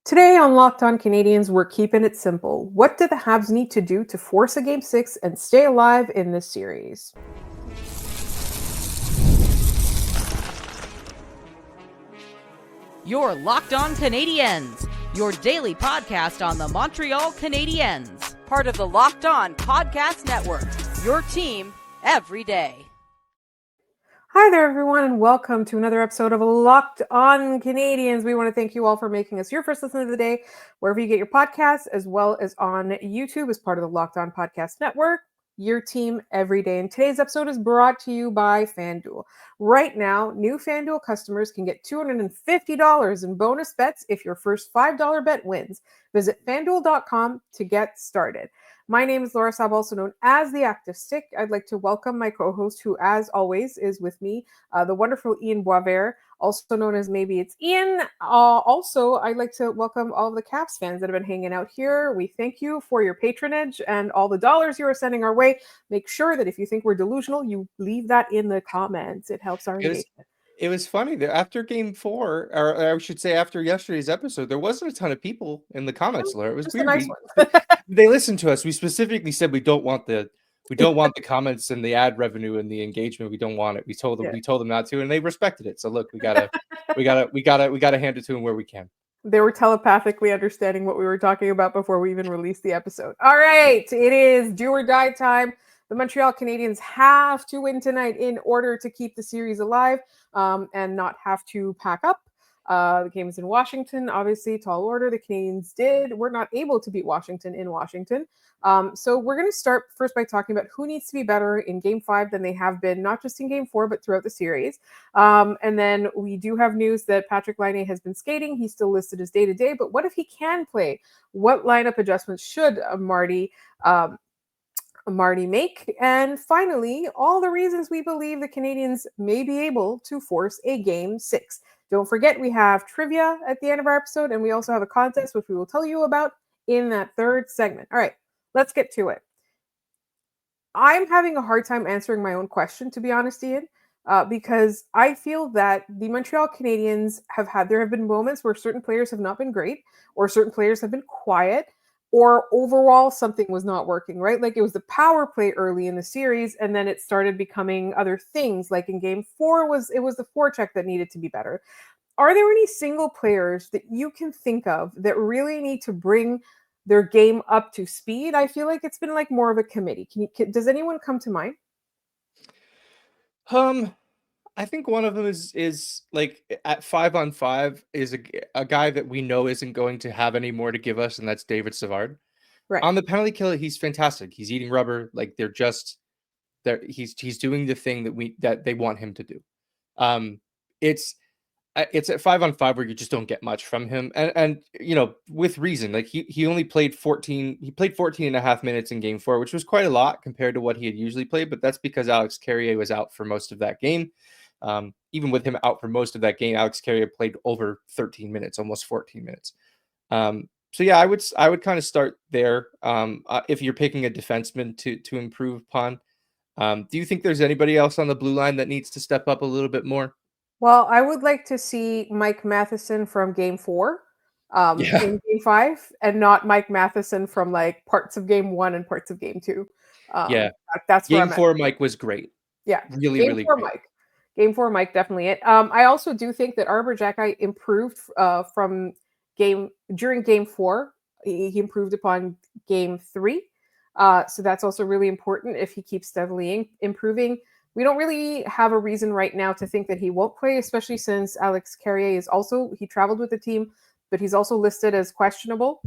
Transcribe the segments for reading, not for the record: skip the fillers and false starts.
Today on Locked On Canadiens, we're keeping it simple. What do the Habs need to do to force a Game 6 and stay alive in this series? You're Locked On Canadiens, your daily podcast on the Montreal Canadiens, part of the Locked On Podcast Network, your team every day. Hi there, everyone, and welcome to another episode of Locked On Canadiens. We want to thank you all for making us your first listen of the day, wherever you get your podcasts, as well as on YouTube as part of the Locked On Podcast Network, your team every day. And today's episode is brought to you by FanDuel. Right now, new FanDuel customers can get $250 in bonus bets if your first $5 bet wins. Visit FanDuel.com to get started. My name is Laura Saab, also known as The Active Stick. I'd like to welcome my co-host, who, as always, is with me, the wonderful Ian Boisvert, also known as Maybe It's Ian. Also, I'd like to welcome all of the Caps fans that have been hanging out here. We thank you for your patronage and all the dollars you are sending our way. Make sure that if you think we're delusional, you leave that in the comments. It helps our engagement. It was funny that after game 4, or I should say after yesterday's episode, there wasn't a ton of people in the comments, Laura. It was Just weird. a nice one. They listened to us. We specifically said we don't want the comments and the ad revenue and the engagement. We don't want it. We told them not to, and they respected it. So look, we gotta hand it to them where we can. They were telepathically understanding what we were talking about before we even released the episode. All right, it is do or die time. The Montreal Canadiens have to win tonight in order to keep the series alive and not have to pack up. The game is in Washington, obviously, tall order. The Canadiens were not able to beat Washington in Washington. So we're going to start first by talking about who needs to be better in Game 5 than they have been, not just in Game 4, but throughout the series. And then we do have news that Patrick Laine has been skating. He's still listed as day-to-day, but what if he can play? What lineup adjustments should Marty make? And finally, all the reasons we believe the Canadiens may be able to force a Game 6. Don't forget, we have trivia at the end of our episode, and we also have a contest, which we will tell you about in that third segment. All right, let's get to it. I'm having a hard time answering my own question, to be honest, Ian, because I feel that the Montreal Canadiens there have been moments where certain players have not been great, or certain players have been quiet, or overall something was not working, right? Like it was the power play early in the series, and then it started becoming other things. Like in Game 4, it was the forecheck that needed to be better. Are there any single players that you can think of that really need to bring their game up to speed? I feel like it's been like more of a committee. Does anyone come to mind? I think one of them is like at 5-on-5 is a guy that we know isn't going to have any more to give us, and that's David Savard. Right. On the penalty kill, he's fantastic. He's eating rubber. Like he's doing the thing that they want him to do. It's at 5-on-5 where you just don't get much from him, and with reason. Like he only played 14. He played 14 and a half minutes in Game 4, which was quite a lot compared to what he had usually played. But that's because Alex Carrier was out for most of that game. Even with him out for most of that game, Alex Carrier played over 13 minutes, almost 14 minutes. So yeah, I would kind of start there. If you're picking a defenseman to improve upon, do you think there's anybody else on the blue line that needs to step up a little bit more? Well, I would like to see Mike Matheson from Game 4 in Game 5, and not Mike Matheson from like parts of Game 1 and parts of Game 2. That's where Game 4 Mike was great. Yeah, really Game 4 great. Mike. Game 4 Mike, definitely it. I also do think that Arber Xhekaj improved during Game 4. He improved upon Game 3. So that's also really important if he keeps steadily improving. We don't really have a reason right now to think that he won't play, especially since Alex Carrier he traveled with the team, but he's also listed as questionable.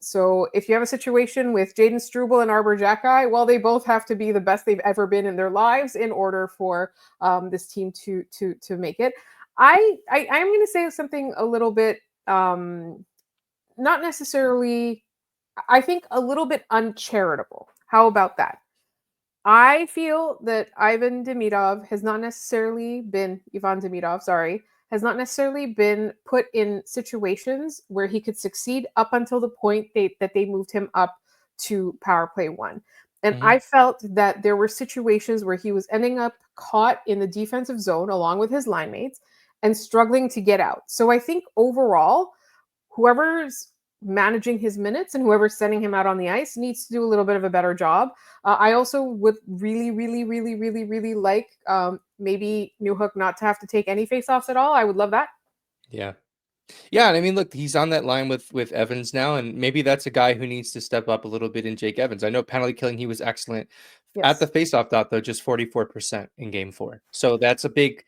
So if you have a situation with Jaden Struble and Arber Xhekaj, well, they both have to be the best they've ever been in their lives in order for this team to make it. I'm going to say something a little bit, not necessarily, I think a little bit uncharitable. How about that? I feel that Ivan Demidov has not necessarily been put in situations where he could succeed up until the point that they moved him up to power play 1. And I felt that there were situations where he was ending up caught in the defensive zone along with his line mates and struggling to get out. So I think overall, whoever's managing his minutes and whoever's sending him out on the ice needs to do a little bit of a better job. I also would really like maybe Newhook not to have to take any faceoffs at all. I would love that. Yeah. Yeah, and I mean, look, he's on that line with Evans now, and maybe that's a guy who needs to step up a little bit in Jake Evans. I know penalty killing, he was excellent at the Yes. faceoff dot, though, just 44% in game 4. So that's a big,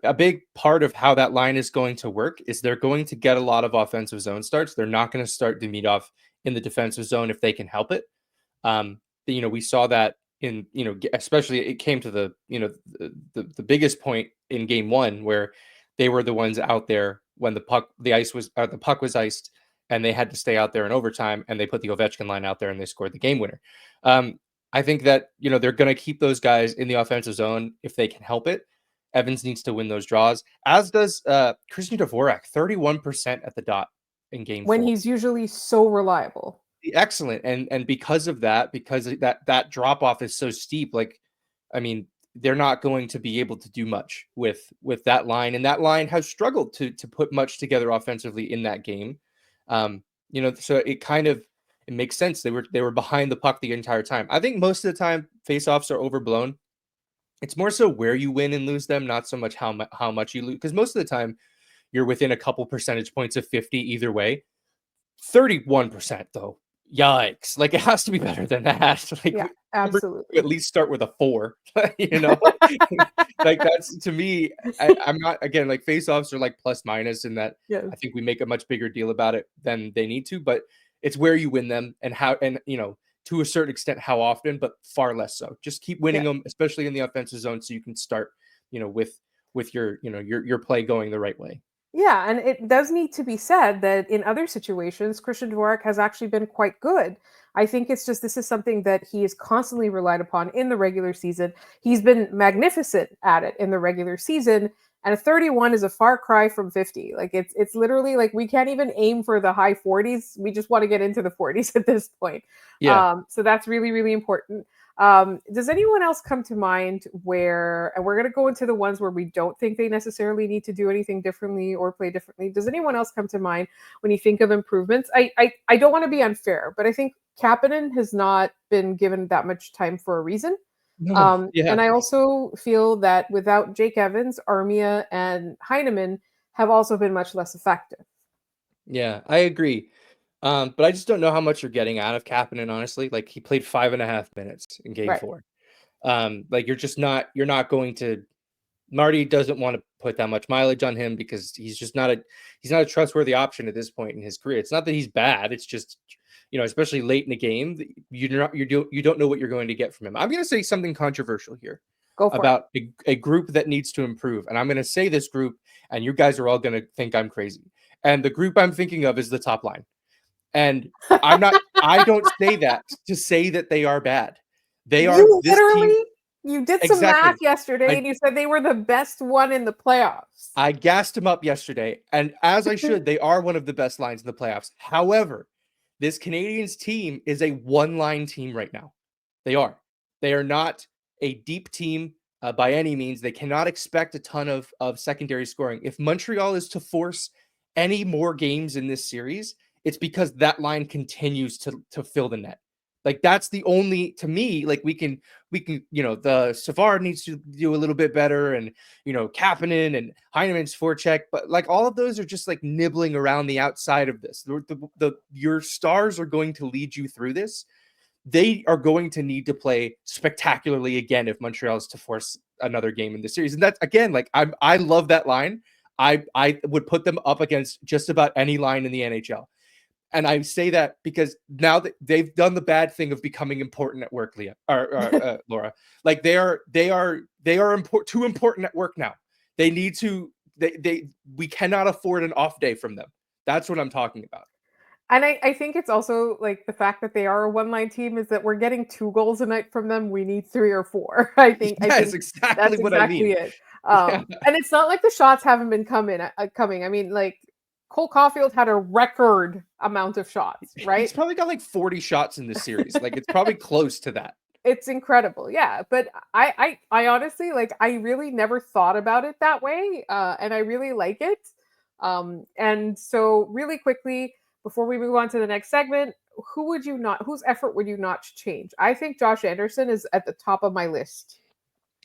a big part of how that line is going to work is they're going to get a lot of offensive zone starts. They're not going to start Demidov in the defensive zone if they can help it. We saw that in, especially it came to the biggest point in game 1 where they were the ones out there when the puck was iced and they had to stay out there in overtime, and they put the Ovechkin line out there and they scored the game winner. I think that, they're going to keep those guys in the offensive zone if they can help it. Evans needs to win those draws, as does Christian Dvorak, 31% at the dot in game 4. When he's usually so reliable. Excellent. And because of that, because that drop off is so steep, like, I mean, they're not going to be able to do much with that line, and that line has struggled to put much together offensively in that game. So it makes sense. They were behind the puck the entire time. I think most of the time faceoffs are overblown. It's more so where you win and lose them, not so much how much you lose, because most of the time you're within a couple percentage points of 50 either way. 31% though. Yikes. Like, it has to be better than that. Like, Yeah, absolutely. at least start with a 4, like, that's, to me, I'm not, again, like, face-offs are like plus minus in that. Yes. I think we make a much bigger deal about it than they need to, but it's where you win them and how, and to a certain extent how often, but far less so. Just keep winning them, especially in the offensive zone, so you can start with your play going the right way. Yeah, and it does need to be said that in other situations, Christian Dvorak has actually been quite good. I think it's just this is something that he is constantly relied upon in the regular season. He's been magnificent at it in the regular season, and a 31 is a far cry from 50. Like, it's literally like we can't even aim for the high 40s. We just want to get into the 40s at this point. Yeah. So that's really important. Does anyone else come to mind where, and we're going to go into the ones where we don't think they necessarily need to do anything differently or play differently. Does anyone else come to mind when you think of improvements? I don't want to be unfair, but I think Kapanen has not been given that much time for a reason. No. Yeah. And I also feel that without Jake Evans, Armia and Heineman have also been much less effective. Yeah, I agree. But I just don't know how much you're getting out of Kapanen, honestly. Like, he played 5.5 minutes in game Right. 4. Like, you're not going to, Marty doesn't want to put that much mileage on him because he's not a trustworthy option at this point in his career. It's not that he's bad. It's just, especially late in the game, you don't know what you're going to get from him. I'm going to say something controversial here Go for it. about a group that needs to improve. And I'm going to say this group, and you guys are all going to think I'm crazy. And the group I'm thinking of is the top line. And I don't say that to say that they are bad. They are this team. You did some math yesterday and you said they were the best one in the playoffs. I gassed them up yesterday, and as I should, they are one of the best lines in the playoffs. However, this Canadiens team is a one-line team right now. They are. They are not a deep team by any means. They cannot expect a ton of secondary scoring. If Montreal is to force any more games in this series, it's because that line continues to fill the net. Like, that's the only, to me, like, we can, the Savard needs to do a little bit better, and, Kapanen and Heineman's forecheck, but like, all of those are just like nibbling around the outside of this. Your stars are going to lead you through this. They are going to need to play spectacularly again if Montreal is to force another game in this series. And that's, again, like, I love that line. I would put them up against just about any line in the NHL. And I say that because now that they've done the bad thing of becoming important at work, Laura, like, they are too important at work now. They need to, we cannot afford an off day from them. That's what I'm talking about. And I think it's also like the fact that they are a one-line team is that we're getting 2 goals a night from them. We need 3 or 4. I think that's exactly what I mean. It. And it's not like the shots haven't been coming. I mean, like, Cole Caufield had a record amount of shots, right? He's probably got like 40 shots in this series. Like, it's probably close to that. It's incredible. Yeah. But I honestly, like, I really never thought about it that way. And I really like it. And so really quickly, before we move on to the next segment, whose effort would you not change? I think Josh Anderson is at the top of my list.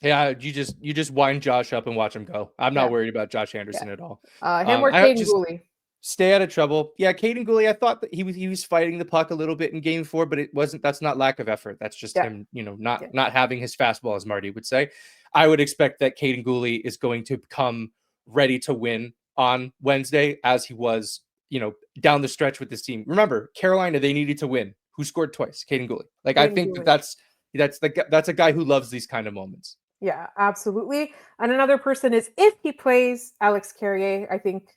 Yeah, you just wind Josh up and watch him go. I'm Yeah, not worried about Josh yeah. Anderson at all. Him or I Caden just Gooley. stay out of trouble. Yeah, Caden Gooley, I thought that he was fighting the puck a little bit in game 4, but it wasn't. That's not lack of effort. That's just Yeah, him, yeah. not having his fastball, as Marty would say. I would expect that Caden Gooley is going to come ready to win on Wednesday, as he was, down the stretch with this team. Remember, Carolina, they needed to win. Who scored twice? Caden Gooley. Like, I Caden think Gooley. that's a guy who loves these kind of moments. Yeah, absolutely. And another person is, if he plays, Alex Carrier. I think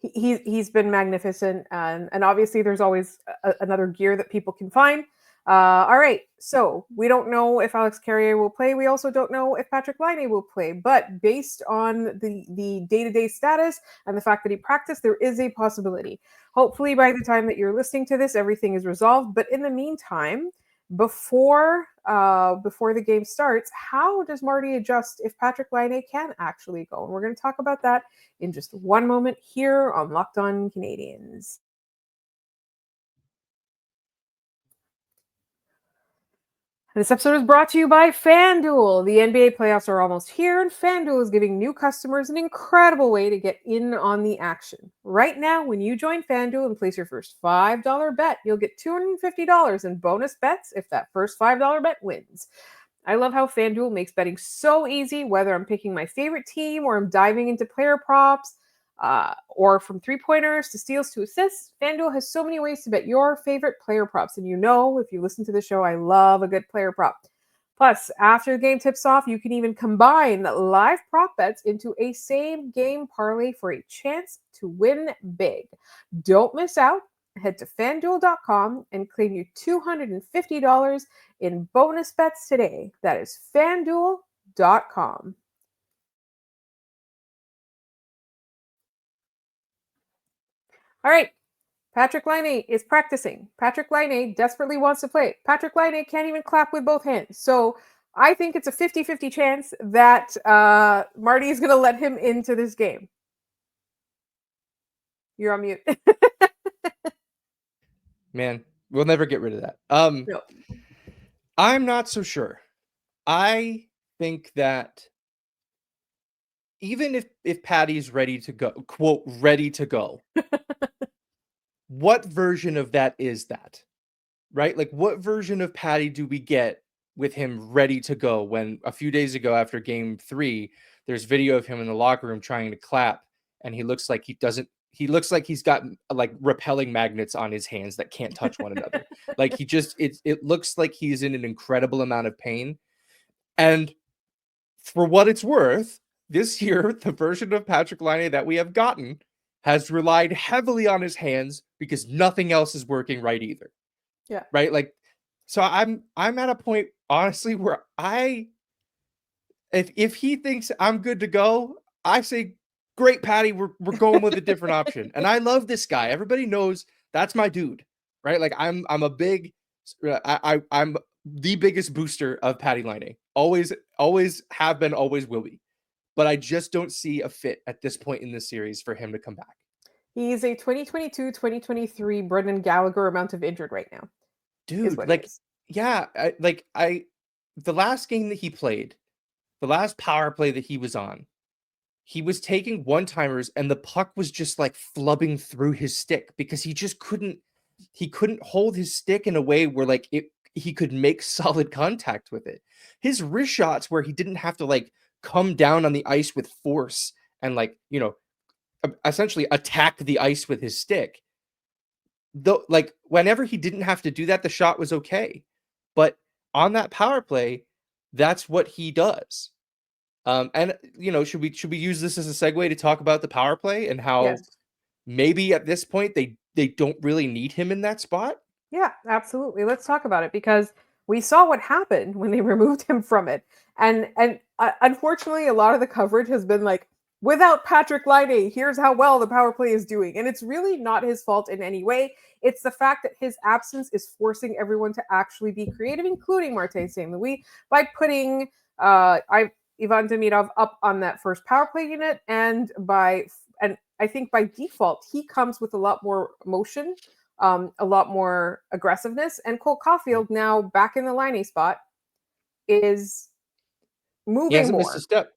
he's been magnificent, and obviously there's always another gear that people can find. All right, so we don't know if Alex Carrier will play. We also don't know if Patrick Laine will play. But based on the day-to-day status and the fact that he practiced, there is a possibility. Hopefully, by the time that you're listening to this, everything is resolved. But in the meantime, before the game starts, how does Marty adjust if Patrick Laine can actually go? And we're going to talk about that in just one moment here on Locked On Canadiens. This episode is brought to you by FanDuel. The NBA playoffs are almost here, and FanDuel is giving new customers an incredible way to get in on the action. Right now, when you join FanDuel and place your first $5 bet, you'll get $250 in bonus bets if that first $5 bet wins. I love how FanDuel makes betting so easy, whether I'm picking my favorite team or I'm diving into player props, or from three-pointers to steals to assists. FanDuel has so many ways to bet your favorite player props. And if you listen to the show, I love a good player prop. Plus, after the game tips off, you can even combine live prop bets into a same game parlay for a chance to win big. Don't miss out. Head to fanduel.com and claim you $250 in bonus bets today. That is fanduel.com. All right. Patrick Laine is practicing. Patrick Laine desperately wants to play. Patrick Laine can't even clap with both hands. So I think it's a 50-50 chance that Marty is going to let him into this game. You're on mute. Man, we'll never get rid of that. No. I'm not so sure. I think that even if Patty's ready to go, quote, ready to go, what version of that is that? Right? Like, what version of Patty do we get with him ready to go when a few days ago after game 3, there's video of him in the locker room trying to clap, and he looks like he's got like repelling magnets on his hands that can't touch one another. Like, it looks like he's in an incredible amount of pain. And for what it's worth, this year, the version of Patrick Laine that we have gotten has relied heavily on his hands because nothing else is working right either. Yeah. Right. Like, so I'm at a point, honestly, where if he thinks I'm good to go, I say, great, Patty, we're going with a different option. And I love this guy. Everybody knows that's my dude. Right. Like, I'm the biggest booster of Patty Laine. Always have been, always will be. But I just don't see a fit at this point in the series for him to come back. He's a 2022-2023 Brendan Gallagher amount of injured right now. Dude, like, yeah, the last game that he played, the last power play that he was on, he was taking one-timers and the puck was just like flubbing through his stick because he just couldn't hold his stick in a way where like he could make solid contact with it. His wrist shots where he didn't have to like come down on the ice with force and like, essentially attack the ice with his stick. Though, like, whenever he didn't have to do that, the shot was okay. But on that power play, that's what he does. And should we use this as a segue to talk about the power play and how maybe at this point they don't really need him in that spot? Yeah, absolutely. Let's talk about it because we saw what happened when they removed him from it. And unfortunately, a lot of the coverage has been like, without Patrick Laine, here's how well the power play is doing. And it's really not his fault in any way. It's the fact that his absence is forcing everyone to actually be creative, including Martin St. Louis, by putting Ivan Demidov up on that first power play unit and I think by default, he comes with a lot more motion, a lot more aggressiveness. And Cole Caulfield, now back in the Laine spot, is He moving hasn't missed a more. step.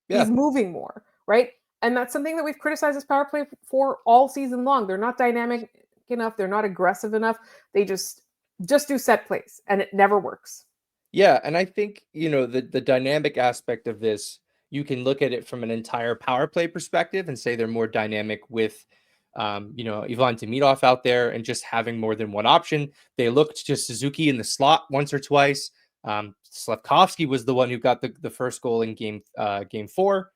He's Yeah. moving more, right? And that's something that we've criticized this power play for all season long. They're not dynamic enough. They're not aggressive enough. They just do set plays, and it never works. Yeah, and I think, the dynamic aspect of this, you can look at it from an entire power play perspective and say they're more dynamic with, Ivan Demidov out there and just having more than one option. They looked to Suzuki in the slot once or twice. Slavkovsky was the one who got the first goal in game 4.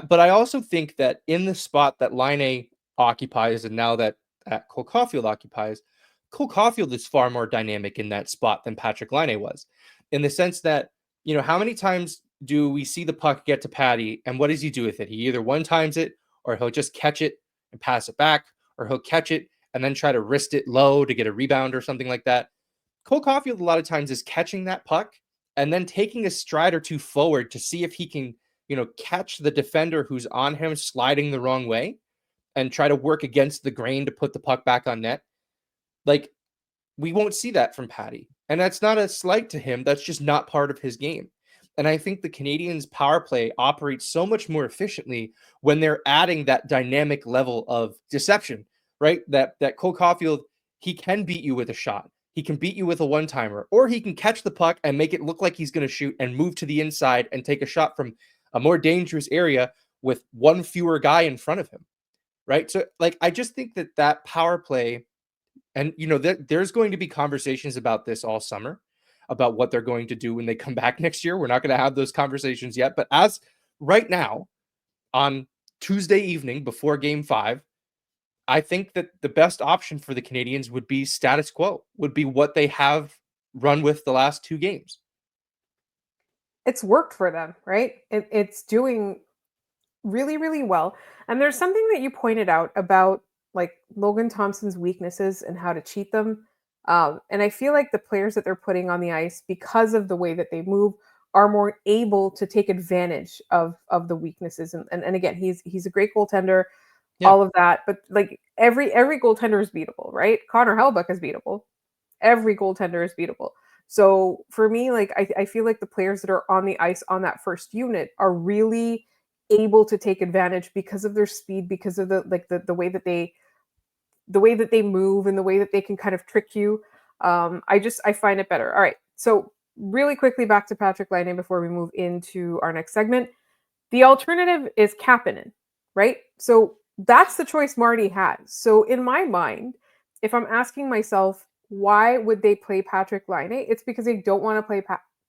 But I also think that in the spot that Laine occupies, and now that Cole Caufield occupies, Cole Caufield is far more dynamic in that spot than Patrick Laine was, in the sense that, how many times do we see the puck get to Patty, and what does he do with it? He either one times it, or he'll just catch it and pass it back, or he'll catch it and then try to wrist it low to get a rebound or something like that. Cole Caufield a lot of times is catching that puck and then taking a stride or two forward to see if he can, catch the defender who's on him sliding the wrong way and try to work against the grain to put the puck back on net. Like, we won't see that from Patty. And that's not a slight to him. That's just not part of his game. And I think the Canadiens' power play operates so much more efficiently when they're adding that dynamic level of deception, right? That Cole Caufield, he can beat you with a shot. He can beat you with a one-timer, or he can catch the puck and make it look like he's going to shoot and move to the inside and take a shot from a more dangerous area with one fewer guy in front of him, right? So, like, I just think that power play, and there's going to be conversations about this all summer, about what they're going to do when they come back next year. We're not going to have those conversations yet, but as right now, on Tuesday evening before Game 5, I think that the best option for the Canadiens would be status quo, would be what they have run with the last 2 games. It's worked for them, right? It's doing really, really well. And there's something that you pointed out about like Logan Thompson's weaknesses and how to cheat them. And I feel like the players that they're putting on the ice, because of the way that they move, are more able to take advantage of the weaknesses. And again, he's a great goaltender, Yeah. all of that. But like every goaltender is beatable, right? Connor Hellebuyck is beatable. Every goaltender is beatable. So for me, like I feel like the players that are on the ice on that first unit are really able to take advantage because of their speed, because of the way that they move and the way that they can kind of trick you. I find it better. All right. So really quickly back to Patrick Laine before we move into our next segment. The alternative is Kapanen, right? So that's the choice Marty has. So in my mind, if I'm asking myself, why would they play Patrick Laine? It's because they don't want to play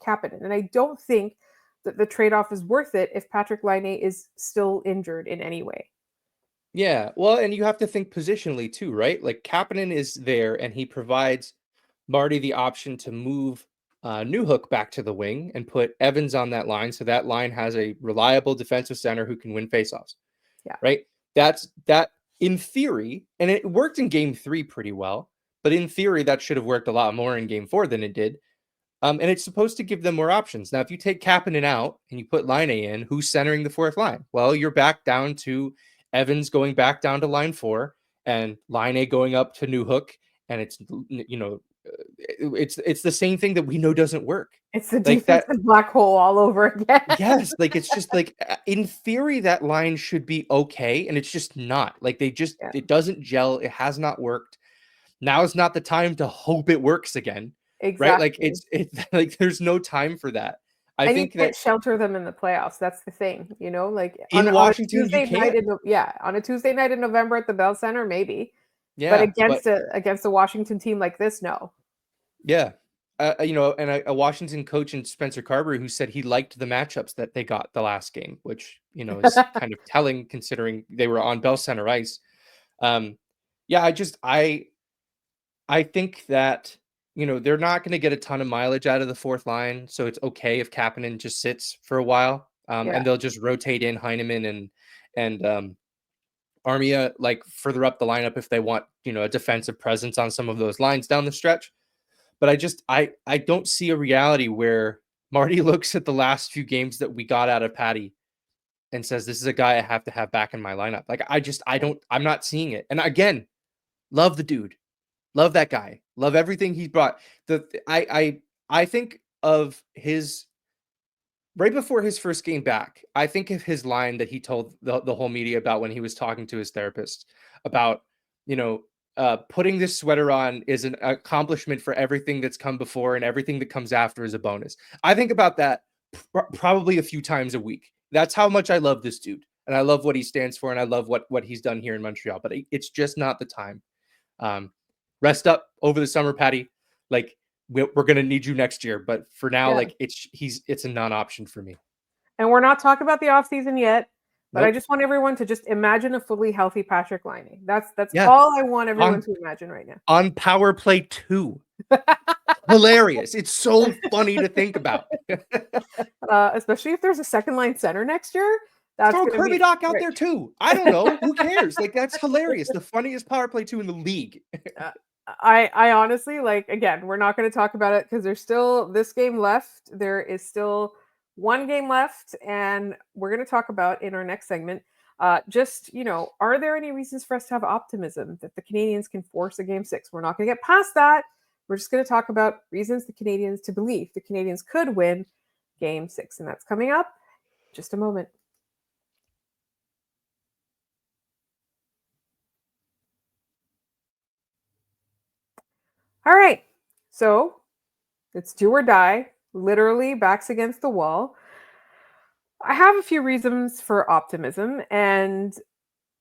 Kapanen. And I don't think that the trade-off is worth it if Patrick Laine is still injured in any way. Yeah, well, and you have to think positionally too, right? Like, Kapanen is there, and he provides Marty the option to move Newhook back to the wing and put Evans on that line, so that line has a reliable defensive center who can win faceoffs, Yeah. right? That's that in theory, and it worked in Game 3 pretty well, but in theory, that should have worked a lot more in Game 4 than it did. And it's supposed to give them more options. Now, if you take Kapanen out and you put Laine in, who's centering the fourth line? Well, you're back down to Evans going back down to line 4 and Laine going up to Newhook. And it's the same thing that we know doesn't work. It's the Like that. defensive black hole all over again. Yes. Like, it's just like, in theory, that line should be okay. And it's just not. Like, Yeah, it doesn't gel. It has not worked. Now is not the time to hope it works again. Right? Like, exactly. it's like there's no time for that. I And you think can't that shelter them in the playoffs. That's the thing, like in on a Washington you Tuesday night can't. on a Tuesday night in November at the Bell Center, maybe. But Yeah, but against a Washington team like this, no. yeah. And a Washington coach in Spencer Carberry who said he liked the matchups that they got the last game, which, is kind of telling considering they were on Bell Center ice. Yeah, I think that, they're not going to get a ton of mileage out of the fourth line, so it's okay if Kapanen just sits for a while, Yeah, and they'll just rotate in Heineman and Armia, like, further up the lineup if they want, a defensive presence on some of those lines down the stretch. But I don't see a reality where Marty looks at the last few games that we got out of Patty and says, this is a guy I have to have back in my lineup. Like, I'm not seeing it. And again, love the dude, love that guy, love everything he's brought. I think of his right before his first game back, I think of his line that he told the whole media about when he was talking to his therapist about, putting this sweater on is an accomplishment for everything that's come before, and everything that comes after is a bonus. I think about that probably a few times a week. That's how much I love this dude, and I love what he stands for, and I love what he's done here in Montreal. But it's just not the time. Rest up over the summer, Patty. Like, we're gonna need you next year, but for now, like, it's a non-option for me. And we're not talking about the off season yet, but I Nope. just want everyone to just imagine a fully healthy Patrick Laine. That's Yeah. all I want everyone On to imagine right now. on Power Play 2. Hilarious. It's so funny to think about. Especially if there's a second line center next year. That's Throw gonna Kirby be Doc out right. there too. I don't know. Who cares? Like, that's hilarious. The funniest Power Play 2 in the league. I honestly, like, again, we're not going to talk about it because there's still this game left. There is still one game left, and we're going to talk about in our next segment. Just, are there any reasons for us to have optimism that the Canadiens can force a game 6? We're not going to get past that. We're just going to talk about reasons the Canadiens to believe the Canadiens could win game 6, and that's coming up in just a moment. All right, so it's do or die, literally backs against the wall. I have a few reasons for optimism, and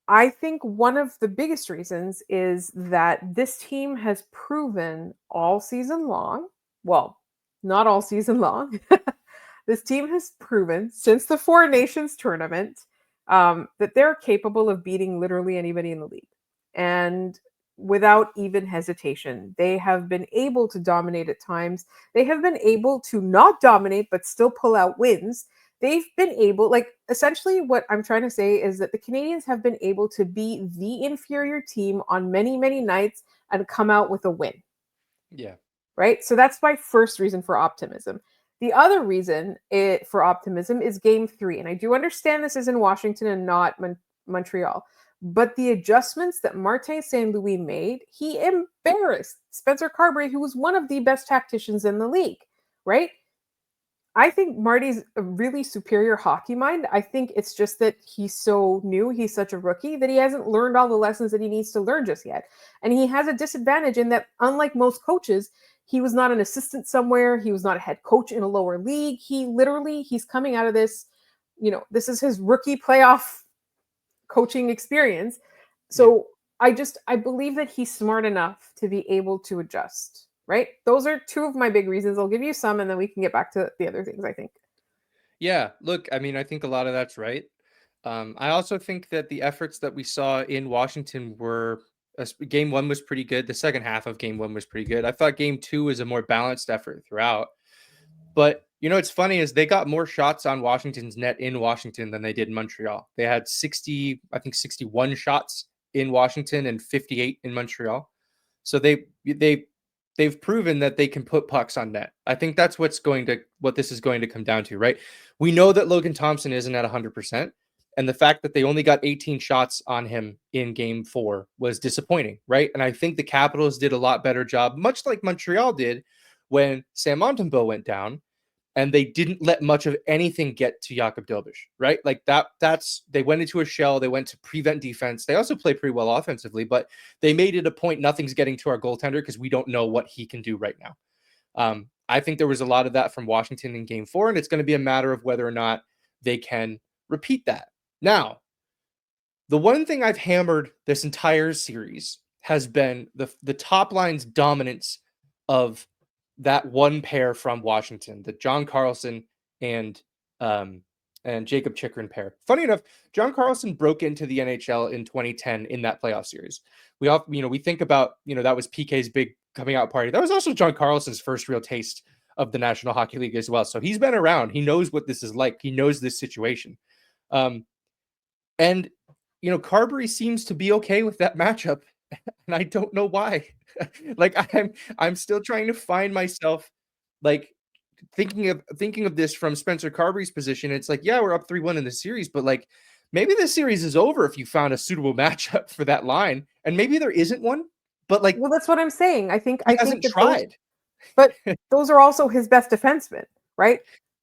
I think one of the biggest reasons is that this team has proven all season long, well, not all season long, this team has proven since the Four Nations tournament that they're capable of beating literally anybody in the league. And without even hesitation, they have been able to dominate at times. They have been able to not dominate, but still pull out wins. They've been able, like, essentially what I'm trying to say is that the Canadiens have been able to be the inferior team on many, many nights and come out with a win. Yeah. Right? So that's my first reason for optimism. The other reason for optimism is game 3. And I do understand this is in Washington and not Montreal. But the adjustments that Martin St. Louis made, he embarrassed Spencer Carberry, who was one of the best tacticians in the league, right? I think Marty's a really superior hockey mind. I think it's just that he's so new, he's such a rookie, that he hasn't learned all the lessons that he needs to learn just yet. And he has a disadvantage in that, unlike most coaches, he was not an assistant somewhere. He was not a head coach in a lower league. He's coming out of this, this is his rookie playoff coaching experience. So I believe that he's smart enough to be able to adjust, right? Those are two of my big reasons. I'll give you some, and then we can get back to the other things, I think. Yeah, look, I mean, I think a lot of that's right. I also think that the efforts that we saw in Washington were game 1 was pretty good. The second half of game 1 was pretty good. I thought game 2 was a more balanced effort throughout. But what's funny is they got more shots on Washington's net in Washington than they did in Montreal. They had 61 shots in Washington and 58 in Montreal. So they've proven that they can put pucks on net. I think that's what this is going to come down to, right? We know that Logan Thompson isn't at 100%, and the fact that they only got 18 shots on him in game 4 was disappointing, right? And I think the Capitals did a lot better job, much like Montreal did when Sam Montembeault went down, and they didn't let much of anything get to Jakub Dobeš, right? Like they went into a shell. They went to prevent defense. They also played pretty well offensively, but they made it a point nothing's getting to our goaltender because we don't know what he can do right now. I think there was a lot of that from Washington in game 4, and it's going to be a matter of whether or not they can repeat that. Now, the one thing I've hammered this entire series has been the top line's dominance of that one pair from Washington, the John Carlson and Jacob Chychrun pair. Funny enough, John Carlson broke into the NHL in 2010 in that playoff series. We think about, that was PK's big coming out party. That was also John Carlson's first real taste of the National Hockey League as well. So he's been around. He knows what this is like. He knows this situation. And Carberry seems to be okay with that matchup, and I don't know why. Like, I'm still trying to find myself, like, thinking of this from Spencer Carberry's position, it's like, yeah, we're up 3-1 in the series, but like maybe the series is over if you found a suitable matchup for that line, and maybe there isn't one, but like Well, that's what I'm saying. I think he hasn't that those, tried. but those are also his best defensemen, right?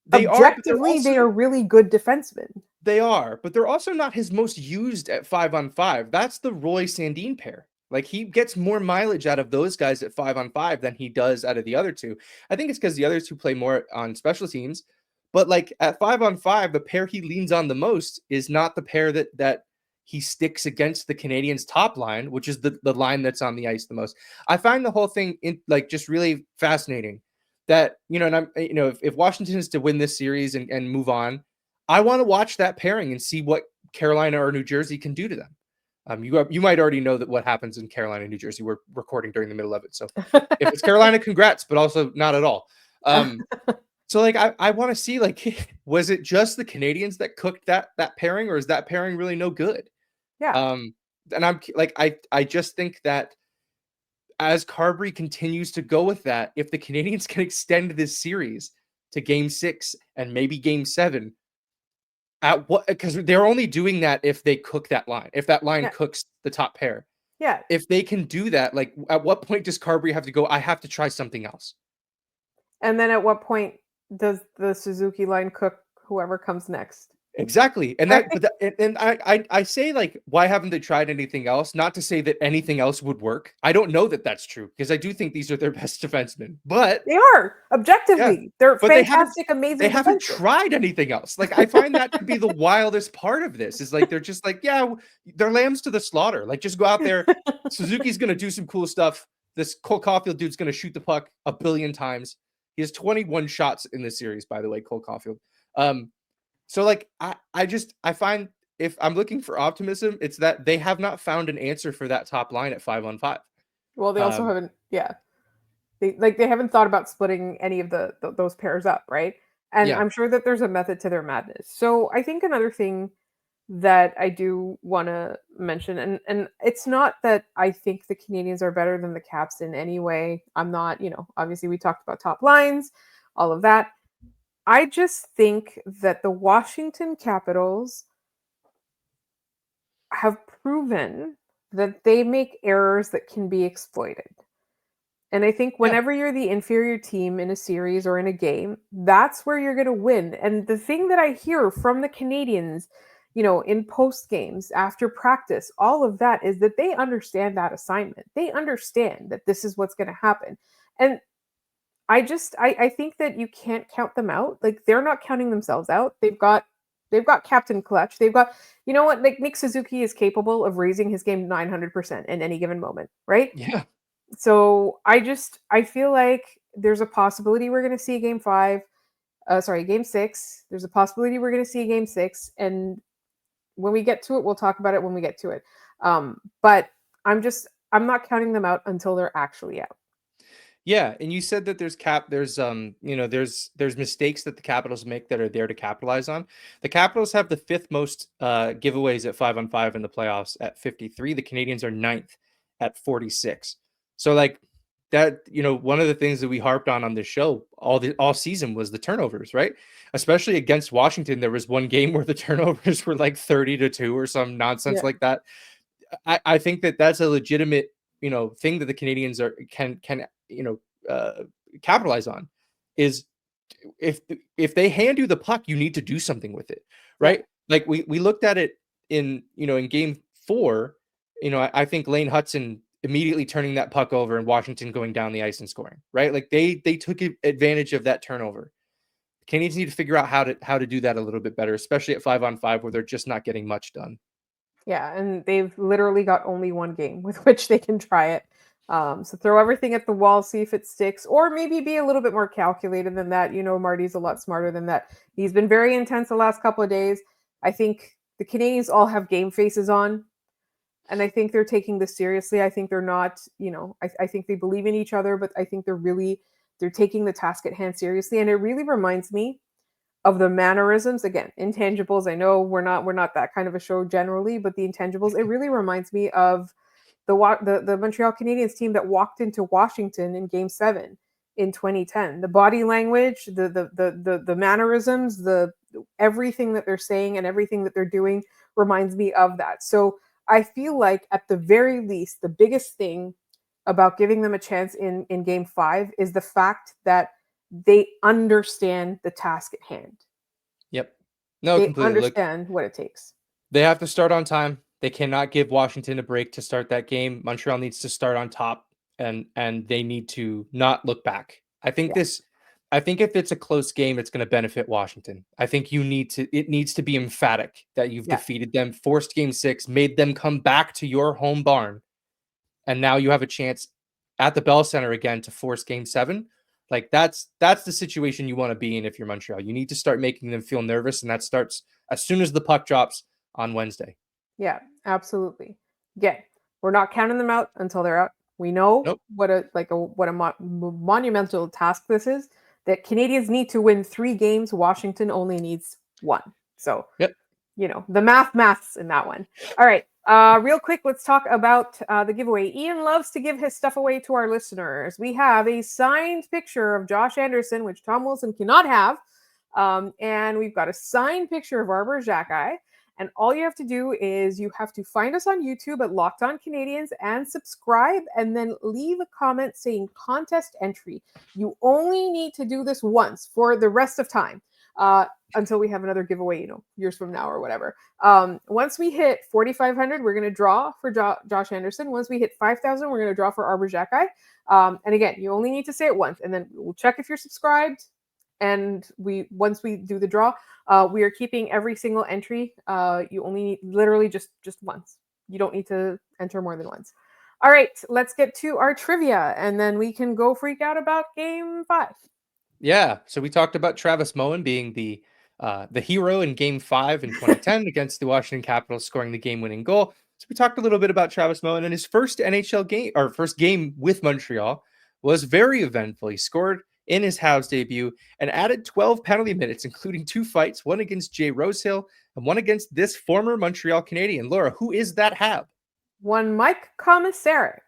They are, but Objectively, they are really good defensemen. they are, but they're also not his most used at 5-on-5. That's the Roy Sandin pair. Like he gets more mileage out of those guys at 5-on-5 than he does out of the other two. I think it's because the other two play more on special teams. But like at 5-on-5, the pair he leans on the most is not the pair that he sticks against the Canadiens' top line, which is the line that's on the ice the most. I find the whole thing like just really fascinating. That, and I'm, if Washington is to win this series and move on, I want to watch that pairing and see what Carolina or New Jersey can do to them. You might already know that what happens in Carolina and New Jersey. We're recording during the middle of it, so if it's Carolina, congrats, but also not at all. So like I want to see, like, was it just the Canadiens that cooked that pairing, or is that pairing really no good? Yeah. And I'm like, I just think that as Carberry continues to go with that, if the Canadiens can extend this series to Game 6 and maybe Game 7, at what, because they're only doing that if they cook that line, if that line cooks the top pair. Yeah. If they can do that, like at what point does Carberry have to go, I have to try something else? And then at what point does the Suzuki line cook whoever comes next? Exactly. And Right? I say, like, why haven't they tried anything else? Not to say that anything else would work. I don't know that that's true, because I do think these are their best defensemen, but They are objectively. They're but fantastic, amazing. they haven't defensemen. tried anything else. Like, I find that to be the wildest part of this, is like, they're just like, yeah, they're lambs to the slaughter. Like, just go out there. Suzuki's going to do some cool stuff. This Cole Caufield dude's going to shoot the puck a billion times. He has 21 shots in this series, by the way, Cole Caufield. So like, I find, if I'm looking for optimism, it's that they have not found an answer for that top line at 5-on-5. Well, they also haven't. Yeah. They haven't thought about splitting any of those pairs up, right? And Yeah. I'm sure that there's a method to their madness. So I think another thing that I do want to mention, and it's not that I think the Canadiens are better than the Caps in any way. I'm not, obviously we talked about top lines, all of that. I just think that the Washington Capitals have proven that they make errors that can be exploited. And I think Yeah. whenever you're the inferior team in a series or in a game, that's where you're going to win. And the thing that I hear from the Canadiens, in post games, after practice, all of that is that they understand that assignment. They understand that this is what's going to happen. And I think that you can't count them out. Like, they're not counting themselves out. They've got Captain Clutch. They've got, what, like, Nick Suzuki is capable of raising his game 900% in any given moment, right? Yeah. So I feel like there's a possibility we're going to see Game 6. There's a possibility we're going to see Game 6, and when we get to it, we'll talk about it when we get to it. But I'm not counting them out until they're actually out. Yeah, and you said that there's mistakes that the Capitals make that are there to capitalize on. The Capitals have the 5th most giveaways at 5-on-5 in the playoffs at 53. The Canadiens are 9th at 46. So like that, one of the things that we harped on this show all season was the turnovers, right? Especially against Washington, there was one game where the turnovers were like 30-2 or some nonsense like that. I think that that's a legitimate, thing that the Canadiens can capitalize on, is if they hand you the puck, you need to do something with it, right? Like we looked at it in Game 4. I think Lane Hudson immediately turning that puck over and Washington going down the ice and scoring, right? Like they took advantage of that turnover. Canadiens need to figure out how to do that a little bit better, especially at 5-on-5 where they're just not getting much done. Yeah, and they've literally got only one game with which they can try it. So throw everything at the wall, see if it sticks, or maybe be a little bit more calculated than that. Marty's a lot smarter than that. He's been very intense the last couple of days. I think the Canadiens all have game faces on, and I think they're taking this seriously. I think they're not, I think they believe in each other, but I think they're taking the task at hand seriously. And it really reminds me of the mannerisms, again, intangibles. I know we're not that kind of a show generally, but the intangibles, it really reminds me of the Montreal Canadiens team that walked into Washington in Game 7 in 2010. The body language, the mannerisms, the everything that they're saying and everything that they're doing reminds me of that. So I feel like at the very least, the biggest thing about giving them a chance in game 5 is the fact that they understand the task at hand. Yep. No, They completely. Look, understand what it takes. they have to start on time. They cannot give Washington a break to start that game. Montreal needs to start on top, and they need to not look back. I think if it's a close game, it's going to benefit Washington. I think it needs to be emphatic that you've defeated them, forced game 6, made them come back to your home barn, and now you have a chance at the Bell Center again to force game 7. Like that's the situation you want to be in if you're Montreal. You need to start making them feel nervous, and that starts as soon as the puck drops on Wednesday. Yeah, absolutely. Again, we're not counting them out until they're out. We know what a monumental task this is. That Canadians need to win 3 games. Washington only needs 1. So, the maths in that one. All right. Real quick, let's talk about the giveaway. Ian loves to give his stuff away to our listeners. We have a signed picture of Josh Anderson, which Tom Wilson cannot have. And we've got a signed picture of Arbor Xhekaj. And all you have to do is you have to find us on YouTube at Locked On Canadiens and subscribe, and then leave a comment saying contest entry. You only need to do this once for the rest of time until we have another giveaway, years from now or whatever. Once we hit 4,500, we're going to draw for Josh Anderson. Once we hit 5,000, we're going to draw for Arbor Xhekaj. And again, you only need to say it once, and then we'll check if you're subscribed. And once we do the draw, we are keeping every single entry. You only need literally just once. You don't need to enter more than once. All right, let's get to our trivia, and then we can go freak out about game 5. Yeah, so we talked about Travis Moen being the hero in game 5 in 2010 against the Washington Capitals, scoring the game-winning goal. So we talked a little bit about Travis Moen, and his first NHL game, or first game with Montreal, was very eventful. He scored in his Habs debut and added 12 penalty minutes, including 2 fights, one against Jay Rosehill and one against this former Montreal Canadian. Laura, who is that Hab? One Mike Komisarek.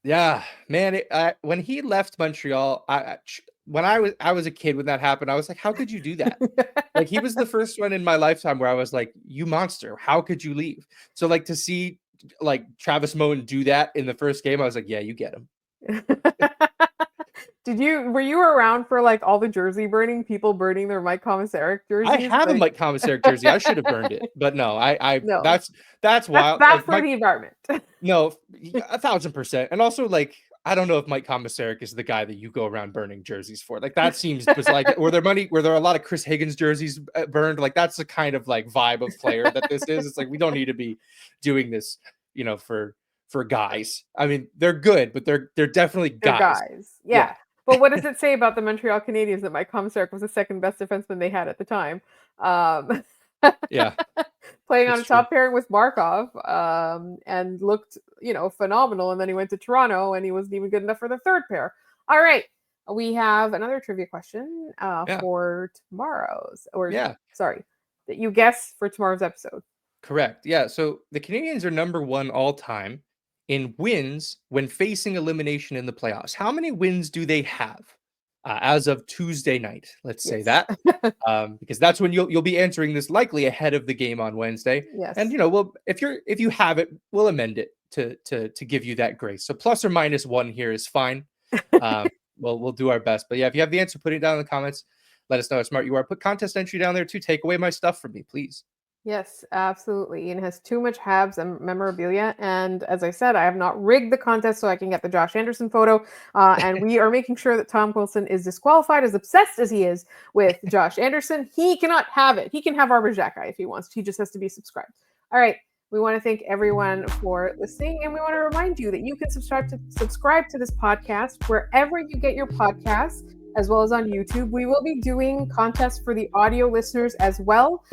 Yeah, man. When he left Montreal, when I was a kid when that happened, I was like, how could you do that? Like, he was the first one in my lifetime where I was like, you monster, how could you leave? So like to see like Travis Moen do that in the first game, I was like, yeah, you get him. Were you around for like all the jersey burning, people burning their Mike Komisarek jerseys? I have a Mike Komisarek jersey. I should have burned it, but no, No. that's wild. That's for the environment. No, 1,000%. And also, like, I don't know if Mike Komisarek is the guy that you go around burning jerseys for. Like, that seems like, were there a lot of Chris Higgins jerseys burned? Like, that's the kind of like vibe of player that this is. It's like, we don't need to be doing this, for guys. I mean, they're good, but they're definitely guys. Yeah. But what does it say about the Montreal Canadiens that Mike Komisarek was the second best defenseman they had at the time? Yeah. Playing on a top pairing with Markov, and looked, phenomenal. And then he went to Toronto and he wasn't even good enough for the third pair. All right. We have another trivia question for tomorrow's, that you guess for tomorrow's episode. Correct. Yeah. So the Canadiens are number 1 all time in wins when facing elimination in the playoffs. How many wins do they have as of Tuesday night? Let's say that, because that's when you'll be answering this likely ahead of the game on Wednesday. Yes. And if you have it, we'll amend it to give you that grace. So plus or minus 1 here is fine. We'll do our best. But yeah, if you have the answer, put it down in the comments. Let us know how smart you are. Put contest entry down there too. Take away my stuff from me, please. Yes, absolutely. Ian has too much Habs and memorabilia. And as I said, I have not rigged the contest so I can get the Josh Anderson photo. And we are making sure that Tom Wilson is disqualified, as obsessed as he is with Josh Anderson. He cannot have it. He can have Arbor Xhekaj if he wants. He just has to be subscribed. All right. We want to thank everyone for listening. And we want to remind you that you can subscribe to this podcast wherever you get your podcasts, as well as on YouTube. We will be doing contests for the audio listeners as well.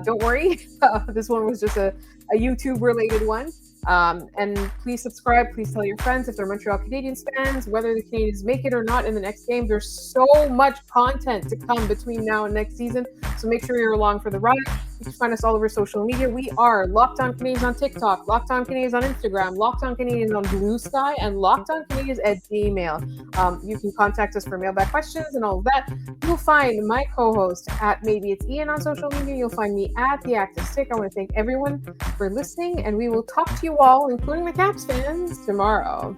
Don't worry. This one was just a YouTube-related one. And please subscribe. Please tell your friends if they're Montreal Canadiens fans, whether the Canadiens make it or not in the next game. There's so much content to come between now and next season. So make sure you're along for the ride. You can find us all over social media. We are Locked On Canadiens on TikTok, Locked On Canadiens on Instagram, Locked On Canadiens on Blue Sky, and Locked On Canadiens at Gmail. You can contact us for mailbag questions and all of that. You'll find my co-host at Maybe It's Ian on social media. You'll find me at The Active Stick. I want to thank everyone for listening, and we will talk to you all, including the Caps fans, tomorrow.